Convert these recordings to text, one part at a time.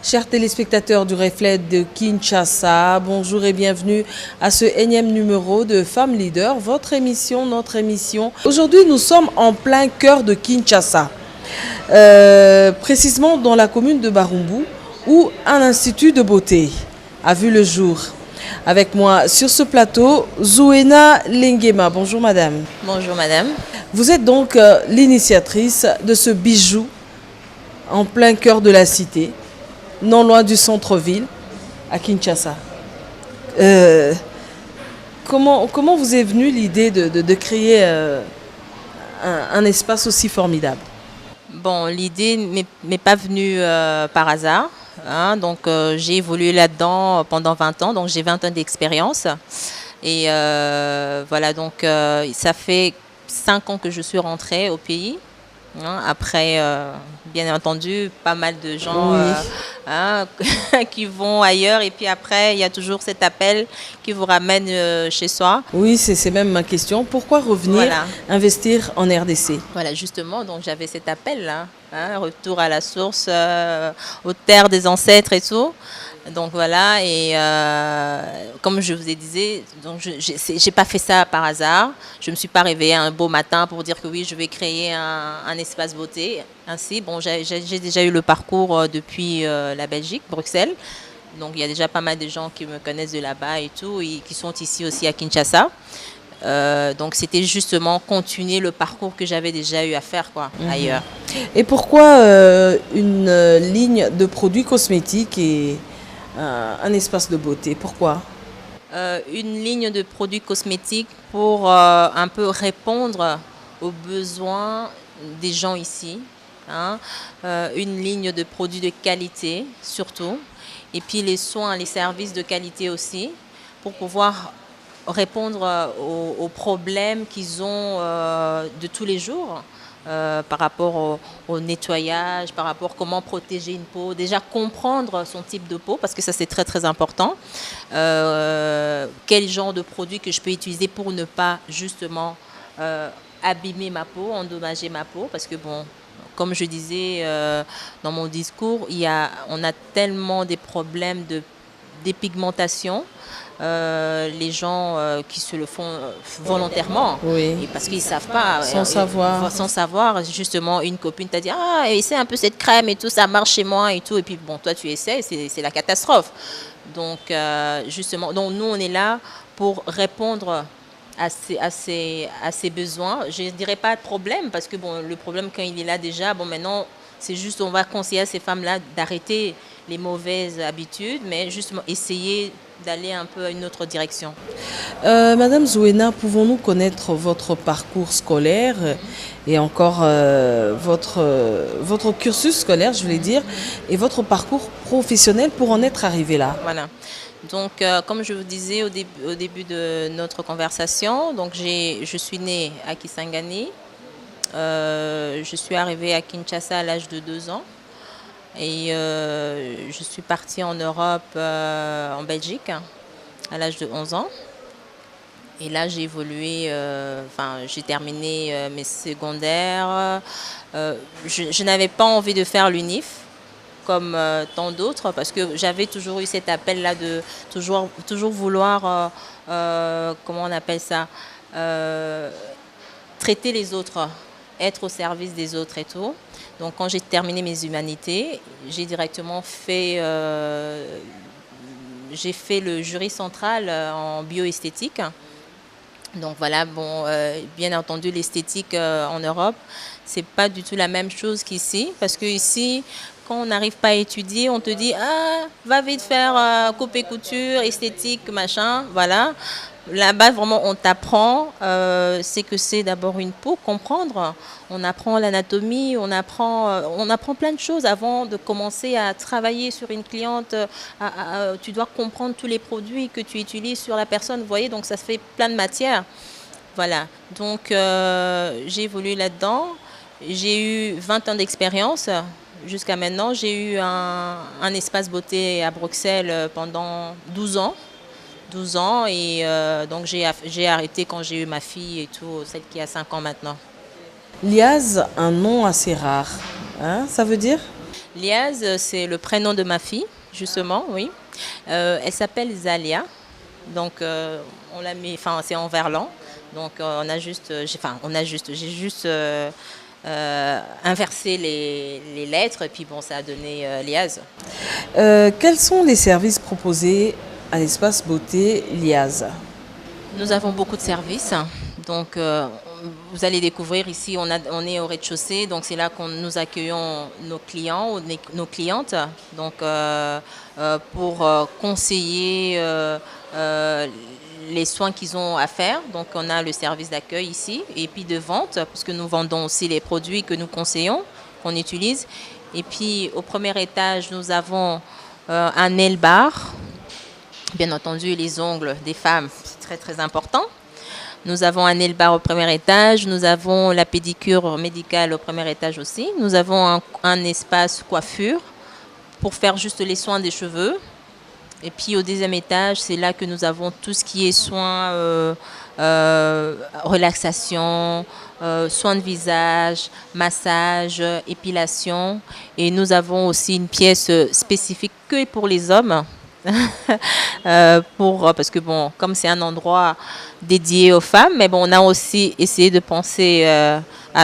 Chers téléspectateurs du Reflet de Kinshasa, bonjour et bienvenue à ce énième numéro de Femmes Leaders, votre émission, notre émission. Aujourd'hui, nous sommes en plein cœur de Kinshasa, précisément dans la commune de Barumbu, où un institut de beauté a vu le jour. Avec moi sur ce plateau, Zouena Lengema. Bonjour madame. Bonjour madame. Vous êtes donc l'initiatrice de ce bijou en plein cœur de la cité, non loin du centre-ville, à Kinshasa. Comment vous est venue l'idée de créer un espace aussi formidable? Bon, l'idée m'est pas venue par hasard. Hein, donc j'ai évolué là-dedans pendant 20 ans, donc j'ai 20 ans d'expérience. Et voilà, donc ça fait 5 ans que je suis rentrée au pays. Hein, après, bien entendu, pas mal de gens qui vont ailleurs. Et puis après, il y a toujours cet appel qui vous ramène chez soi. Oui, c'est même ma question. Pourquoi revenir investir en RDC? Voilà, justement, donc j'avais cet appel-là, hein, retour à la source, aux terres des ancêtres et tout. Donc voilà, et comme je vous ai dit, j'ai pas fait ça par hasard. Je me suis pas réveillée un beau matin pour dire que oui, je vais créer un espace beauté. Ainsi, bon, j'ai déjà eu le parcours depuis la Belgique, Bruxelles. Donc il y a déjà pas mal de gens qui me connaissent de là-bas et tout, et qui sont ici aussi à Kinshasa. Donc c'était justement continuer le parcours que j'avais déjà eu à faire ailleurs. Et pourquoi une ligne de produits cosmétiques et un espace de beauté? Pourquoi? Une ligne de produits cosmétiques pour un peu répondre aux besoins des gens ici. Hein. Une ligne de produits de qualité surtout. Et puis les soins, les services de qualité aussi, pour pouvoir répondre aux problèmes qu'ils ont de tous les jours. Par rapport au nettoyage, par rapport à comment protéger une peau, déjà comprendre son type de peau, parce que ça c'est très très important. Quel genre de produit que je peux utiliser pour ne pas justement abîmer ma peau, endommager ma peau, parce que bon, comme je disais dans mon discours, on a tellement des problèmes de dépigmentation. Les gens qui se le font volontairement, oui. Et parce qu'ils ne savent pas. Sans savoir. Sans savoir, justement, une copine t'a dit « Ah, essaie un peu cette crème et tout, ça marche chez moi et tout. » Et puis, bon, toi, tu essaies, c'est la catastrophe. Donc, justement, donc, nous, on est là pour répondre à ces besoins. Je ne dirais pas de problème, parce que, bon, le problème, quand il est là déjà, bon, maintenant, c'est juste, on va conseiller à ces femmes-là d'arrêter les mauvaises habitudes, mais justement, essayer d'aller un peu à une autre direction. Madame Zouena, pouvons-nous connaître votre parcours scolaire et encore votre cursus scolaire, je voulais dire, et votre parcours professionnel pour en être arrivé là? Voilà. Donc, comme je vous disais au début de notre conversation, donc je suis née à Kisangani. Je suis arrivée à Kinshasa à l'âge de 2 ans. Et je suis partie en Europe, en Belgique, à l'âge de 11 ans. Et là, j'ai évolué, j'ai terminé mes secondaires. Je n'avais pas envie de faire l'UNIF, comme tant d'autres, parce que j'avais toujours eu cet appel-là de toujours vouloir, comment on appelle ça, traiter les autres, être au service des autres et tout. Donc, quand j'ai terminé mes humanités, j'ai directement fait, j'ai fait le jury central en bioesthétique. Donc voilà, bon, bien entendu, l'esthétique en Europe, c'est pas du tout la même chose qu'ici, parce que ici, quand on n'arrive pas à étudier, on te dit ah, va vite faire coupe et couture, esthétique, machin, voilà. Là-bas, vraiment, on t'apprend, c'est que c'est d'abord une peau, comprendre. On apprend l'anatomie, on apprend plein de choses avant de commencer à travailler sur une cliente. Tu dois comprendre tous les produits que tu utilises sur la personne, vous voyez, donc ça fait plein de matières. Voilà, donc j'ai évolué là-dedans. J'ai eu 20 ans d'expérience jusqu'à maintenant. J'ai eu un espace beauté à Bruxelles pendant 12 ans. 12 ans et donc j'ai arrêté quand j'ai eu ma fille et tout, celle qui a 5 ans maintenant. Liaz, un nom assez rare, hein, ça veut dire? Liaz, c'est le prénom de ma fille, justement, oui. Elle s'appelle Zalia. Donc, on l'a mis, enfin, c'est en verlan. Donc, j'ai juste inversé les lettres et puis bon, ça a donné Liaz. Quels sont les services proposés à l'espace beauté Liaz? Nous avons beaucoup de services. Donc, vous allez découvrir ici, on est au rez-de-chaussée. Donc, c'est là que nous accueillons nos clients ou nos clientes. Donc, pour conseiller les soins qu'ils ont à faire. Donc, on a le service d'accueil ici et puis de vente, puisque nous vendons aussi les produits que nous conseillons, qu'on utilise. Et puis, au premier étage, nous avons un nail bar. Bien entendu, les ongles des femmes, c'est très, très important. Nous avons un nail bar au premier étage. Nous avons la pédicure médicale au premier étage aussi. Nous avons un espace coiffure pour faire juste les soins des cheveux. Et puis au deuxième étage, c'est là que nous avons tout ce qui est soins, relaxation, soins de visage, massage, épilation. Et nous avons aussi une pièce spécifique que pour les hommes. Parce que bon, comme c'est un endroit dédié aux femmes, mais bon, on a aussi essayé de penser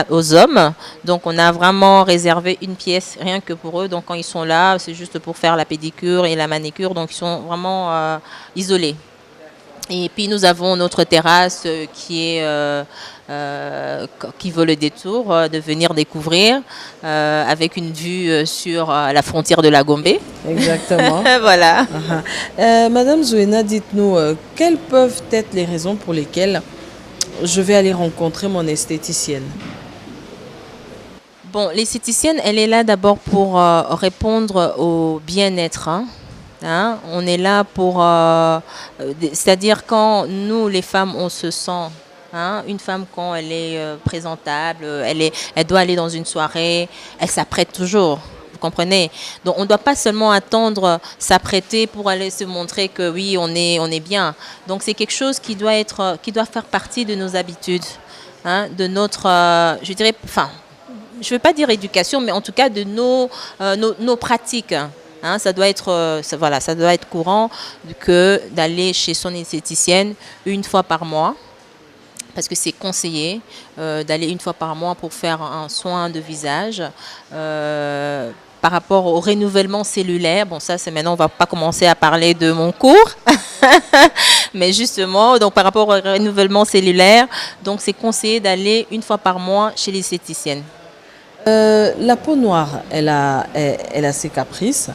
aux hommes. Donc, on a vraiment réservé une pièce rien que pour eux. Donc, quand ils sont là, c'est juste pour faire la pédicure et la manicure. Donc, ils sont vraiment isolés. Et puis, nous avons notre terrasse qui vaut le détour de venir découvrir avec une vue sur la frontière de la Gombe. Exactement. Voilà. Madame Zouena, dites-nous, quelles peuvent être les raisons pour lesquelles je vais aller rencontrer mon esthéticienne? Bon, l'esthéticienne, elle est là d'abord pour répondre au bien-être. Hein. On est là pour... c'est-à-dire quand nous, les femmes, on se sent... Hein, une femme, quand elle est présentable, elle doit aller dans une soirée, elle s'apprête toujours. Vous comprenez? Donc, on ne doit pas seulement attendre s'apprêter pour aller se montrer que oui, on est bien. Donc, c'est quelque chose qui doit faire partie de nos habitudes, hein, de notre... je dirais... Enfin, je ne veux pas dire éducation, mais en tout cas de nos pratiques. Hein, ça doit être courant que d'aller chez son esthéticienne une fois par mois, parce que c'est conseillé d'aller une fois par mois pour faire un soin de visage. Par rapport au renouvellement cellulaire, bon ça c'est maintenant, on ne va pas commencer à parler de mon cours, mais justement, donc par rapport au renouvellement cellulaire, donc c'est conseillé d'aller une fois par mois chez l'esthéticienne. La peau noire, elle a ses caprices.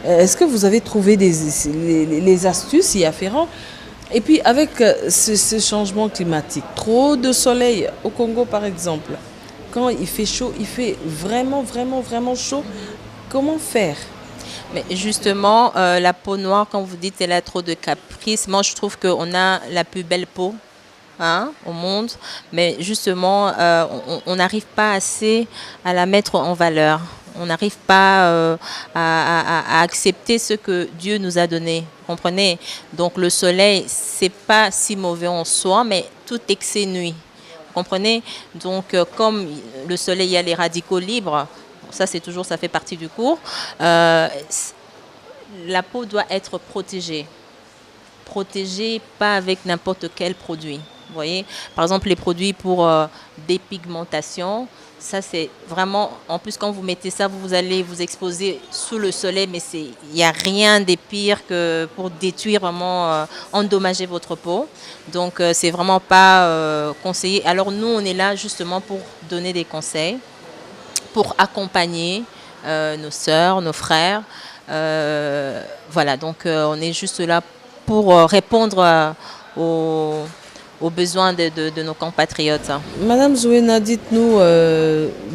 Est-ce que vous avez trouvé les astuces y afférentes? Et puis avec ce changement climatique, trop de soleil au Congo par exemple, quand il fait chaud, il fait vraiment, vraiment, vraiment chaud, comment faire? Mais justement, la peau noire, quand vous dites qu'elle a trop de caprices, moi je trouve qu'on a la plus belle peau. Hein, au monde, mais justement, on n'arrive pas assez à la mettre en valeur. On n'arrive pas à accepter ce que Dieu nous a donné. Vous comprenez? Donc le soleil, c'est pas si mauvais en soi, mais tout excès nuit. Vous comprenez? Donc comme le soleil, il y a les radicaux libres. Ça, ça fait partie du cours. La peau doit être protégée. Protégée, pas avec n'importe quel produit. Vous voyez, par exemple, les produits pour dépigmentation, ça c'est vraiment, en plus quand vous mettez ça, vous allez vous exposer sous le soleil, mais il n'y a rien de pire que pour détruire, vraiment endommager votre peau. Donc c'est vraiment pas conseillé. Alors nous, on est là justement pour donner des conseils, pour accompagner nos sœurs, nos frères. Voilà, donc on est juste là pour répondre aux besoins de nos compatriotes. Madame Zouena, dites-nous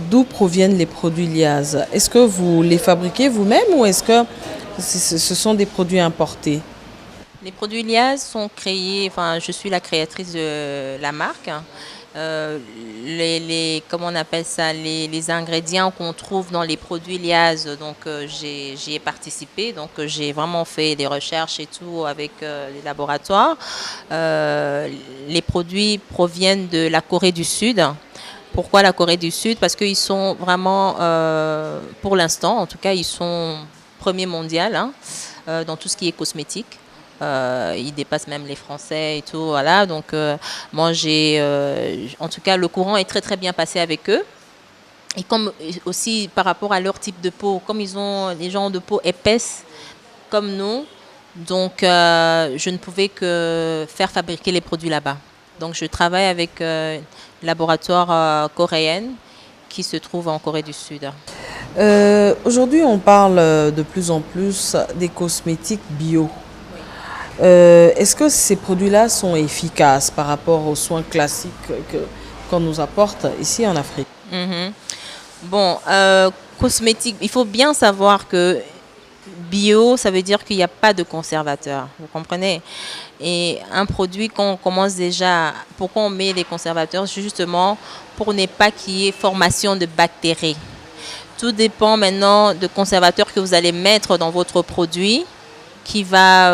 d'où proviennent les produits Liaz. Est-ce que vous les fabriquez vous-même ou est-ce que ce sont des produits importés? Les produits Liaz sont créés, enfin je suis la créatrice de la marque. Comment on appelle ça, les ingrédients qu'on trouve dans les produits Liaz, donc j'y ai participé, donc j'ai vraiment fait des recherches et tout avec les laboratoires. Les produits proviennent de la Corée du Sud, Pourquoi la Corée du Sud? Parce qu'ils sont vraiment, pour l'instant, en tout cas, ils sont premier mondial, hein, dans tout ce qui est cosmétique. Ils dépassent même les Français et tout, voilà. Donc, moi, en tout cas, le courant est très très bien passé avec eux. Et comme aussi par rapport à leur type de peau, comme ils ont des gens de peau épaisse comme nous, donc je ne pouvais que faire fabriquer les produits là-bas. Donc je travaille avec un laboratoire coréenne qui se trouve en Corée du Sud. Aujourd'hui, on parle de plus en plus des cosmétiques bio. Est-ce que ces produits-là sont efficaces par rapport aux soins classiques qu'on nous apporte ici en Afrique? Mhm. Bon, cosmétique, il faut bien savoir que bio, ça veut dire qu'il n'y a pas de conservateur. Vous comprenez? Et un produit qu'on commence déjà, pourquoi on met les conservateurs? Justement pour ne pas qu'il y ait formation de bactéries. Tout dépend maintenant de conservateur que vous allez mettre dans votre produit qui va,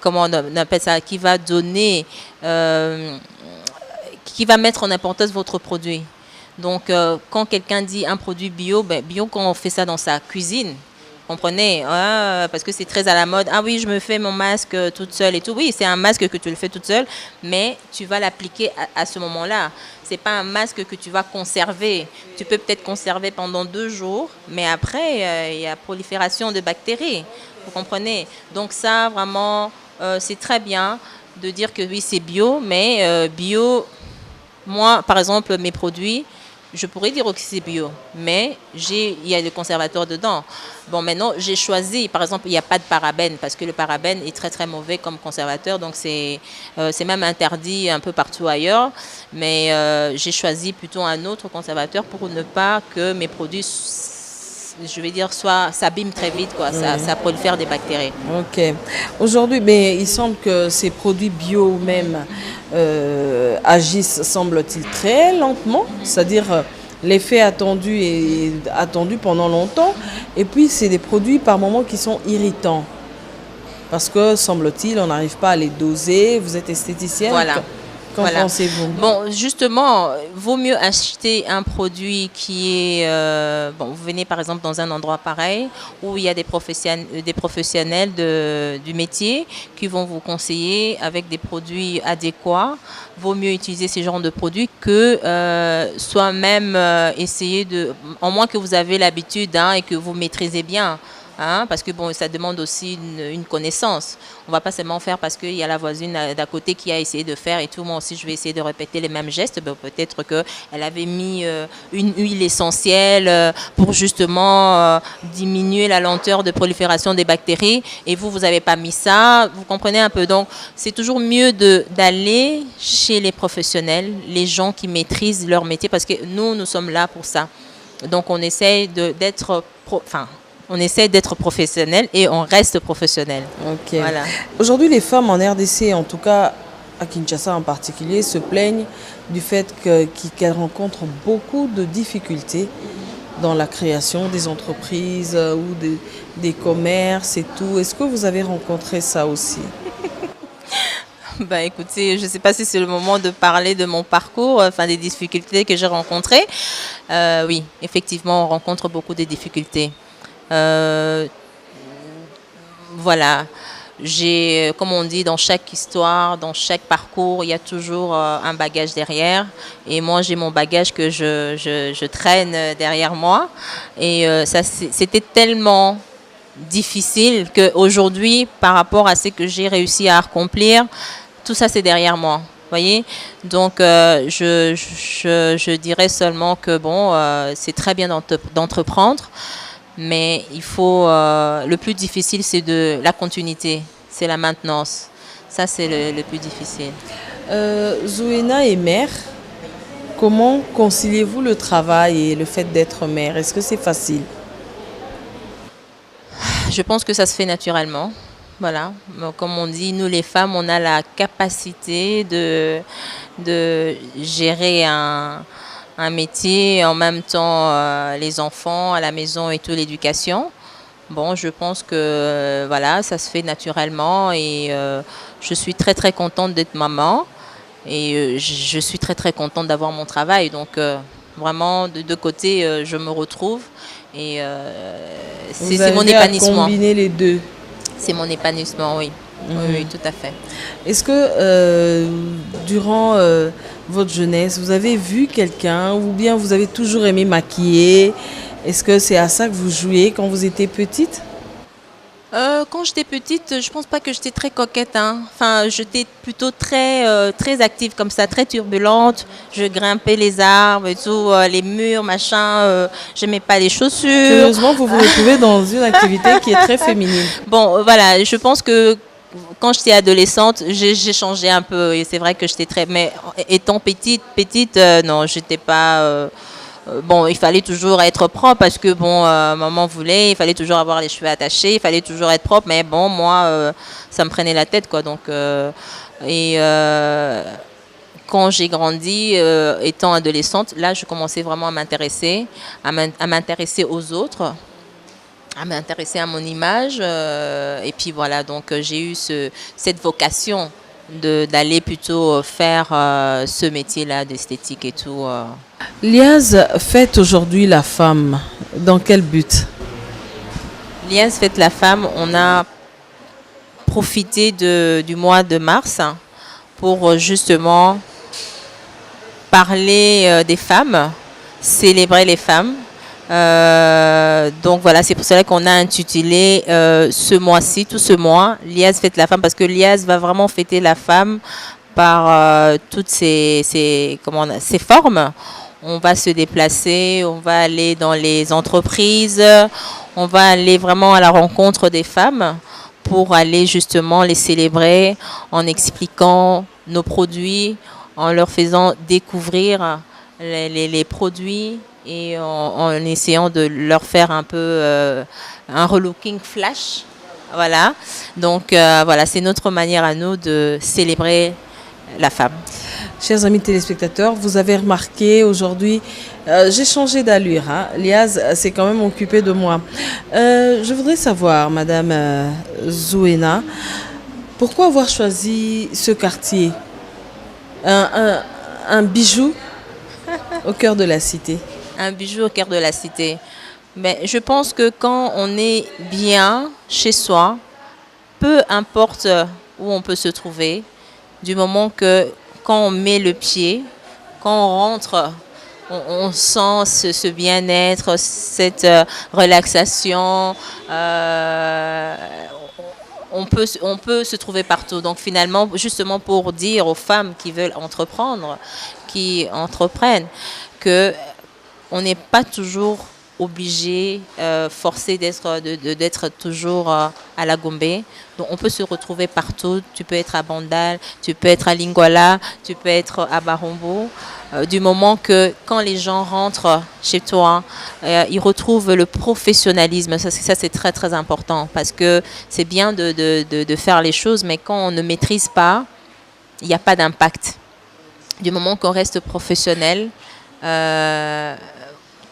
comment on appelle ça, qui va donner, qui va mettre en importance votre produit. Donc, quand quelqu'un dit un produit bio, ben, bio quand on fait ça dans sa cuisine, comprenez, parce que c'est très à la mode. Ah oui, je me fais mon masque toute seule et tout. Oui, c'est un masque que tu le fais toute seule, mais tu vas l'appliquer à ce moment-là. C'est pas un masque que tu vas conserver. Tu peux peut-être conserver pendant 2 jours, mais après, il y a prolifération de bactéries. Vous comprenez? Donc ça, vraiment, c'est très bien de dire que oui, c'est bio, mais bio, moi, par exemple, mes produits, je pourrais dire que c'est bio, mais il y a le conservateur dedans. Bon, maintenant, j'ai choisi, par exemple, il n'y a pas de parabène, parce que le parabène est très, très mauvais comme conservateur, donc c'est même interdit un peu partout ailleurs. Mais j'ai choisi plutôt un autre conservateur pour ne pas que mes produits, je vais dire, s'abîment très vite, quoi. Ça prolifère des bactéries. Ok. Aujourd'hui, ben, il semble que ces produits bio même agissent, semble-t-il, très lentement. C'est-à-dire, l'effet attendu est attendu pendant longtemps. Et puis, c'est des produits par moments qui sont irritants. Parce que, semble-t-il, on n'arrive pas à les doser. Vous êtes esthéticienne. Voilà. Qu'en pensez-vous? Bon, justement, vaut mieux acheter un produit qui est... bon, vous venez par exemple dans un endroit pareil où il y a des professionnels du métier qui vont vous conseiller avec des produits adéquats. Vaut mieux utiliser ces genres de produits que soi-même essayer de... En moins que vous avez l'habitude et que vous maîtrisez bien. Hein, parce que bon, ça demande aussi une connaissance. On va pas seulement faire parce qu'il y a la voisine d'à côté qui a essayé de faire et tout. Moi aussi, je vais essayer de répéter les mêmes gestes. Ben, peut-être qu'elle avait mis une huile essentielle pour justement diminuer la lenteur de prolifération des bactéries. Et vous n'avez pas mis ça. Vous comprenez un peu. Donc, c'est toujours mieux d'aller chez les professionnels, les gens qui maîtrisent leur métier, parce que nous sommes là pour ça. Donc, on essaye d'être... On essaie d'être professionnel et on reste professionnel. Ok. Voilà. Aujourd'hui, les femmes en RDC, en tout cas à Kinshasa en particulier, se plaignent du fait qu'elles rencontrent beaucoup de difficultés dans la création des entreprises ou des commerces et tout. Est-ce que vous avez rencontré ça aussi? Ben, écoutez, je ne sais pas si c'est le moment de parler de mon parcours, enfin des difficultés que j'ai rencontrées. Oui, effectivement, on rencontre beaucoup de difficultés. Voilà, comme on dit, dans chaque histoire, dans chaque parcours, il y a toujours un bagage derrière. Et moi, j'ai mon bagage que je traîne derrière moi. Et ça, c'était tellement difficile qu'aujourd'hui, par rapport à ce que j'ai réussi à accomplir, tout ça, c'est derrière moi. Voyez, donc je dirais seulement que bon, c'est très bien d'entreprendre. Mais il faut, le plus difficile, c'est la continuité, c'est la maintenance. Ça, c'est le plus difficile. Zouena est mère. Comment conciliez-vous le travail et le fait d'être mère? Est-ce que c'est facile? Je pense que ça se fait naturellement. Voilà. Comme on dit, nous les femmes, on a la capacité de gérer un métier, en même temps les enfants à la maison et toute l'éducation. Bon, je pense que voilà, ça se fait naturellement et je suis très très contente d'être maman. Et je suis très très contente d'avoir mon travail. Donc vraiment, de deux côtés, je me retrouve. Et Vous c'est mon arrivez à épanouissement. combiner les deux. C'est mon épanouissement, oui. Oui, oui, tout à fait. Est-ce que durant votre jeunesse, vous avez vu quelqu'un ou bien vous avez toujours aimé maquiller? Est-ce que c'est à ça que vous jouiez quand vous étiez petite? Quand j'étais petite, je pense pas que j'étais très coquette, hein. Enfin, j'étais plutôt très active comme ça, très turbulente. Je grimpais les arbres et tout, les murs, machin. J'aimais pas les chaussures. Curieusement, vous vous retrouvez dans une activité qui est très féminine. Bon, voilà, je pense que quand j'étais adolescente, j'ai changé un peu. Et c'est vrai que j'étais très... Mais étant petite, non, j'étais pas... bon, il fallait toujours être propre parce que, bon, maman voulait, il fallait toujours avoir les cheveux attachés, il fallait toujours être propre. Mais bon, moi, ça me prenait la tête, quoi. Donc, quand j'ai grandi, étant adolescente, là, je commençais vraiment à m'intéresser, à m'intéresser aux autres, à m'intéresser à mon image. Et puis voilà, donc j'ai eu cette vocation d'aller plutôt faire ce métier-là d'esthétique et tout. Liaz fête aujourd'hui la femme. Dans quel but? Liaz fête la femme, on a profité du mois de mars pour justement parler des femmes, célébrer les femmes. Donc voilà, c'est pour cela qu'on a intitulé ce mois-ci, tout ce mois, Liaz fête la femme, parce que Liaz va vraiment fêter la femme par toutes ses formes. On va se déplacer, on va aller dans les entreprises, on va aller vraiment à la rencontre des femmes pour aller justement les célébrer en expliquant nos produits, en leur faisant découvrir les produits et en essayant de leur faire un peu un relooking flash. Voilà. Donc voilà, c'est notre manière à nous de célébrer la femme. Chers amis téléspectateurs, vous avez remarqué aujourd'hui, j'ai changé d'allure. Hein. Liaz s'est quand même occupé de moi. Je voudrais savoir, Madame Zouena, pourquoi avoir choisi ce quartier, un bijou au cœur de la cité? Un bijou au cœur de la cité. Mais je pense que quand on est bien chez soi, peu importe où on peut se trouver, du moment que quand on met le pied, quand on rentre, on sent ce bien-être, cette relaxation. On peut se trouver partout. Donc finalement, justement pour dire aux femmes qui veulent entreprendre, qui entreprennent, que on n'est pas toujours obligé, forcé d'être toujours à la Gombe. Donc on peut se retrouver partout. Tu peux être à Bandal, tu peux être à Lingwala, tu peux être à Barombo. Du moment que quand les gens rentrent chez toi, ils retrouvent le professionnalisme. Ça c'est très très important parce que c'est bien de faire les choses, mais quand on ne maîtrise pas, il n'y a pas d'impact. Du moment qu'on reste professionnel,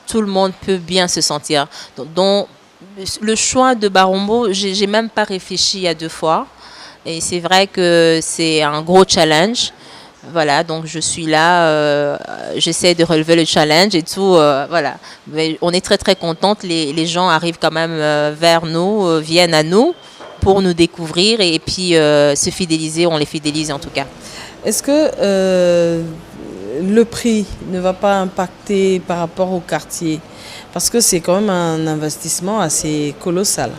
tout le monde peut bien se sentir. Donc le choix de Barombo, j'ai même pas réfléchi à deux fois. Et c'est vrai que c'est un gros challenge. Voilà, donc je suis là, j'essaie de relever le challenge et tout. Voilà, mais on est très très contente. Les gens arrivent quand même vers nous, viennent à nous pour nous découvrir et puis se fidéliser. On les fidélise en tout cas. Est-ce que le prix ne va pas impacter par rapport au quartier? Parce que c'est quand même un investissement assez colossal.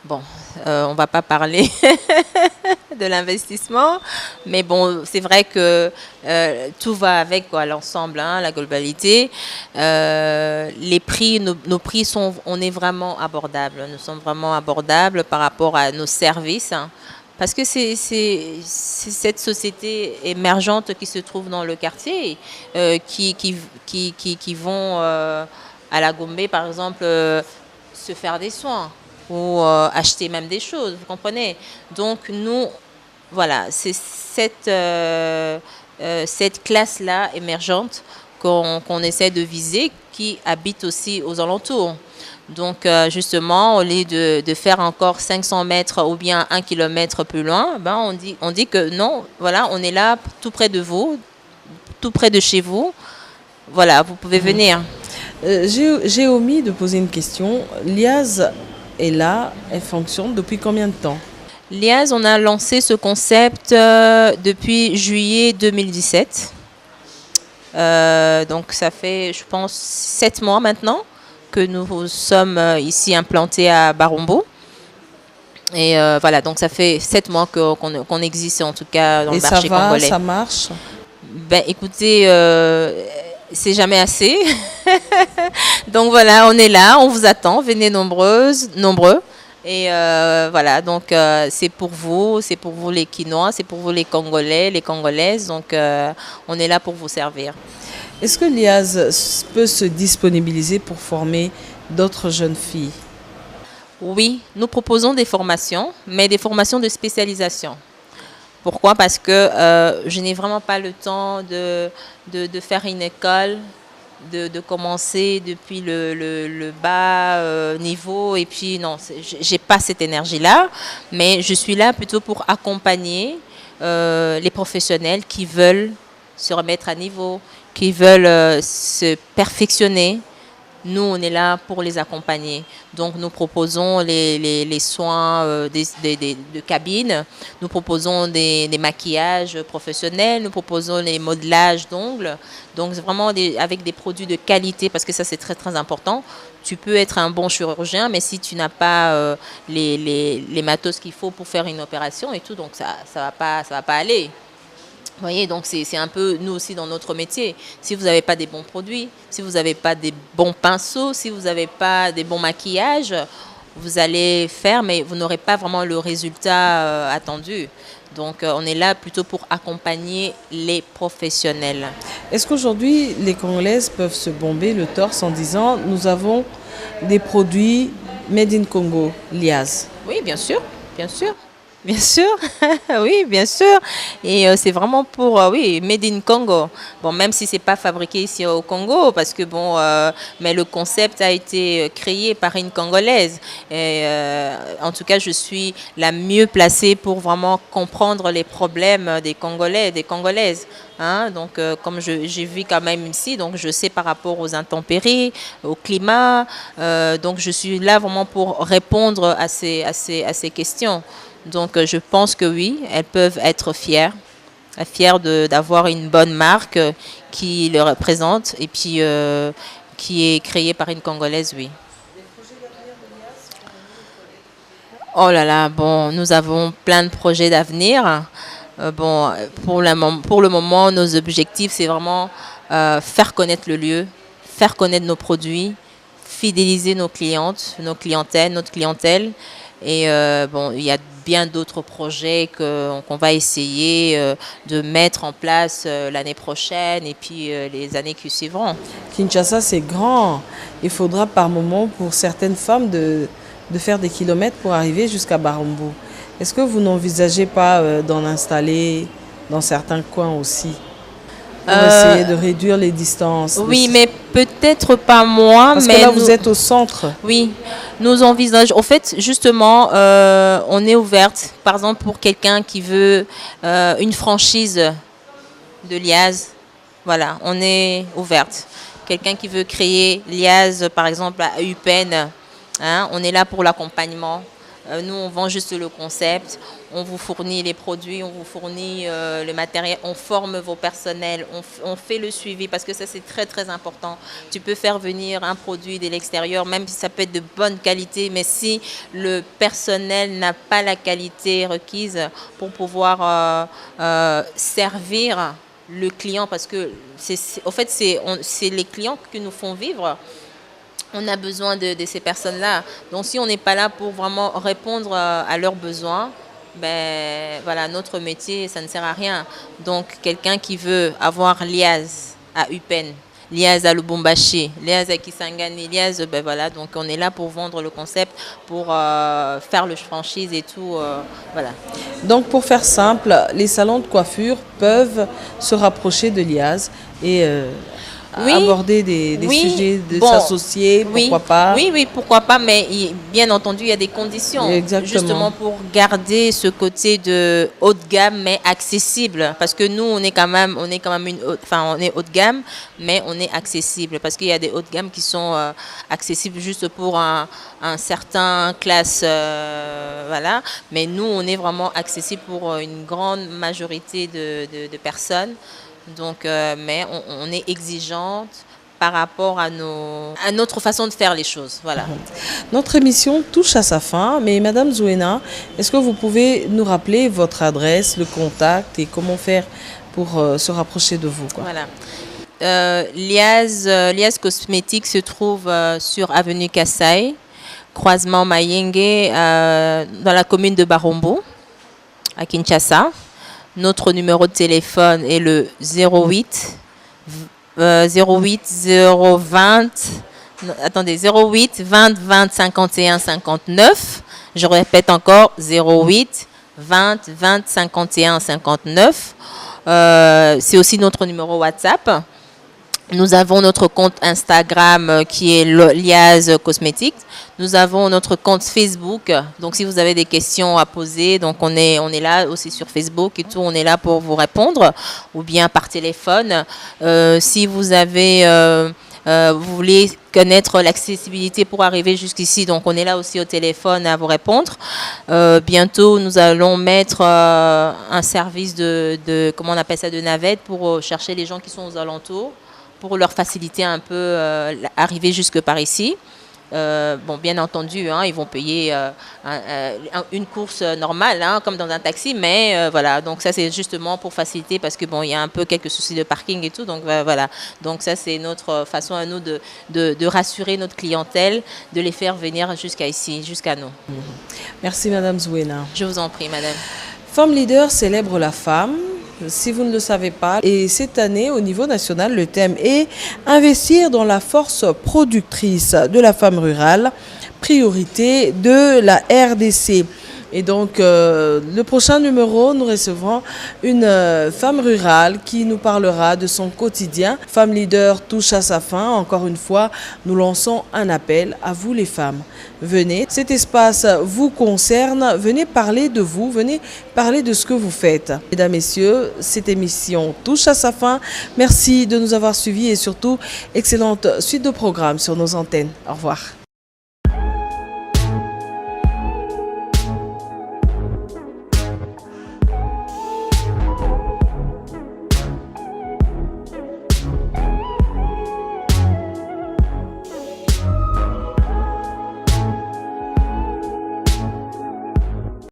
Bon, on ne va pas parler de l'investissement, mais bon, c'est vrai que tout va avec l'ensemble, hein, la globalité. Les prix, nos prix on est vraiment abordables. Nous sommes vraiment abordables par rapport à nos services. Hein. Parce que c'est cette société émergente qui se trouve dans le quartier, qui vont à la Gombe, par exemple, se faire des soins ou acheter même des choses, vous comprenez? Donc nous, voilà, c'est cette classe-là émergente qu'on essaie de viser qui habitent aussi aux alentours. Donc, justement, au lieu de faire encore 500 mètres ou bien 1 kilomètre plus loin, ben, on dit que non, voilà, on est là tout près de vous, tout près de chez vous. Voilà, vous pouvez venir. J'ai omis de poser une question. Liaz est là, elle fonctionne depuis combien de temps? Liaz, on a lancé ce concept depuis juillet 2017. Donc, ça fait, je pense, 7 mois maintenant que nous sommes ici implantés à Barumbu. Et voilà, donc ça fait 7 mois qu'on existe, en tout cas, dans le marché congolais. Ça marche? Ben, écoutez, c'est jamais assez. Donc voilà, on est là, on vous attend, venez nombreux. Et voilà, donc c'est pour vous les Quinois, c'est pour vous les Congolais, les Congolaises. Donc on est là pour vous servir. Est-ce que Liaz peut se disponibiliser pour former d'autres jeunes filles? Oui, nous proposons des formations, mais des formations de spécialisation. Pourquoi? Parce que je n'ai vraiment pas le temps de faire une école, de commencer depuis le bas niveau. Et puis non, j'ai pas cette énergie-là, mais je suis là plutôt pour accompagner les professionnels qui veulent se remettre à niveau, qui veulent se perfectionner. Nous, on est là pour les accompagner. Donc, nous proposons les soins de cabine, nous proposons des maquillages professionnels, nous proposons les modelages d'ongles. Donc, vraiment avec des produits de qualité, parce que ça, c'est très, très important. Tu peux être un bon chirurgien, mais si tu n'as pas les matos qu'il faut pour faire une opération et tout, donc ça va pas aller. Vous voyez, donc c'est un peu nous aussi dans notre métier. Si vous n'avez pas des bons produits, si vous n'avez pas des bons pinceaux, si vous n'avez pas des bons maquillages, vous allez faire, mais vous n'aurez pas vraiment le résultat attendu. Donc on est là plutôt pour accompagner les professionnels. Est-ce qu'aujourd'hui, les Congolaises peuvent se bomber le torse en disant « Nous avons des produits made in Congo, Liaz ». Oui, bien sûr, bien sûr. Bien sûr, oui, bien sûr. Et c'est vraiment pour, oui, Made in Congo. Bon, même si c'est pas fabriqué ici au Congo, parce que bon, mais le concept a été créé par une Congolaise. Et en tout cas, je suis la mieux placée pour vraiment comprendre les problèmes des Congolais et des Congolaises. Hein, donc, comme j'ai vu quand même ici, donc je sais par rapport aux intempéries, au climat. Donc, je suis là vraiment pour répondre à ces questions. Donc, je pense que oui, elles peuvent être fières d'avoir une bonne marque qui le représente et puis qui est créée par une Congolaise, oui. Oh là là, bon, nous avons plein de projets d'avenir. Bon, pour le moment, nos objectifs, c'est vraiment faire connaître le lieu, faire connaître nos produits, fidéliser nos clientes, notre clientèle. Et bon, il y a bien d'autres projets qu'on va essayer de mettre en place l'année prochaine et puis les années qui suivront. Kinshasa, c'est grand. Il faudra par moment pour certaines femmes de faire des kilomètres pour arriver jusqu'à Barumbu. Est-ce que vous n'envisagez pas d'en installer dans certains coins aussi pour essayer de réduire les distances? Oui, mais peut-être pas moi. Parce mais que là, vous êtes au centre. Oui, nous envisageons. En fait, justement, on est ouverte. Par exemple, pour quelqu'un qui veut une franchise de Liaz, voilà, on est ouverte. Quelqu'un qui veut créer Liaz, par exemple, à Eupen, hein, on est là pour l'accompagnement. Nous, on vend juste le concept, on vous fournit les produits, on vous fournit le matériel, on forme vos personnels, on fait le suivi parce que ça, c'est très, très important. Tu peux faire venir un produit de l'extérieur, même si ça peut être de bonne qualité, mais si le personnel n'a pas la qualité requise pour pouvoir servir le client, parce que en fait, c'est les clients qui nous font vivre. On a besoin de ces personnes-là. Donc, si on n'est pas là pour vraiment répondre à leurs besoins, ben, voilà, notre métier, ça ne sert à rien. Donc, quelqu'un qui veut avoir Liaz à Eupen, Liaz à Lubumbashi, Liaz à Kisangani, Liaz, ben voilà, donc on est là pour vendre le concept, pour faire le franchise et tout, voilà. Donc, pour faire simple, les salons de coiffure peuvent se rapprocher de Liaz et Oui, aborder des oui, sujets, de bon, s'associer, oui, pourquoi pas? oui, pourquoi pas, mais bien entendu, il y a des conditions, Exactement. justement pour garder ce côté de haut de gamme, mais accessible, parce que nous, on est quand même on est haut de gamme, mais on est accessible, parce qu'il y a des hauts de gamme qui sont accessibles juste pour un certain classe, voilà, mais nous, on est vraiment accessible pour une grande majorité de personnes. Donc, mais on est exigeante par rapport à notre façon de faire les choses. Voilà. Notre émission touche à sa fin, mais Madame Zouena, est-ce que vous pouvez nous rappeler votre adresse, le contact et comment faire pour se rapprocher de vous, quoi? Voilà. Liaz Cosmétiques se trouve sur avenue Kassai, croisement Mayenge, dans la commune de Barombo, à Kinshasa. Notre numéro de téléphone est le 08 020 attendez 08 20 20 51 59. Je répète encore 08 20 20 51 59. C'est aussi notre numéro WhatsApp. Nous avons notre compte Instagram qui est Liaz Cosmétiques. Nous avons notre compte Facebook. Donc, si vous avez des questions à poser, donc on est là aussi sur Facebook et tout. On est là pour vous répondre, ou bien par téléphone. Si vous avez, vous voulez connaître l'accessibilité pour arriver jusqu'ici, donc on est là aussi au téléphone à vous répondre. Bientôt, nous allons mettre un service comment on appelle ça, de navette pour chercher les gens qui sont aux alentours, pour leur faciliter un peu arriver jusque par ici. Bon, bien entendu, hein, ils vont payer une course normale, hein, comme dans un taxi, mais voilà. Donc ça, c'est justement pour faciliter, parce que bon, il y a un peu quelques soucis de parking et tout. Donc voilà. Donc ça, c'est notre façon à nous de rassurer notre clientèle, de les faire venir jusqu'à ici, jusqu'à nous. Merci Madame Zouena. Je vous en prie, madame. Femme Leader célèbre la femme. Si vous ne le savez pas, et cette année au niveau national, le thème est investir dans la force productrice de la femme rurale, priorité de la RDC. Et donc, le prochain numéro, nous recevrons une femme rurale qui nous parlera de son quotidien. Femme Leader touche à sa fin. Encore une fois, nous lançons un appel à vous les femmes. Venez, cet espace vous concerne. Venez parler de vous, venez parler de ce que vous faites. Mesdames, Messieurs, cette émission touche à sa fin. Merci de nous avoir suivis et surtout, excellente suite de programmes sur nos antennes. Au revoir.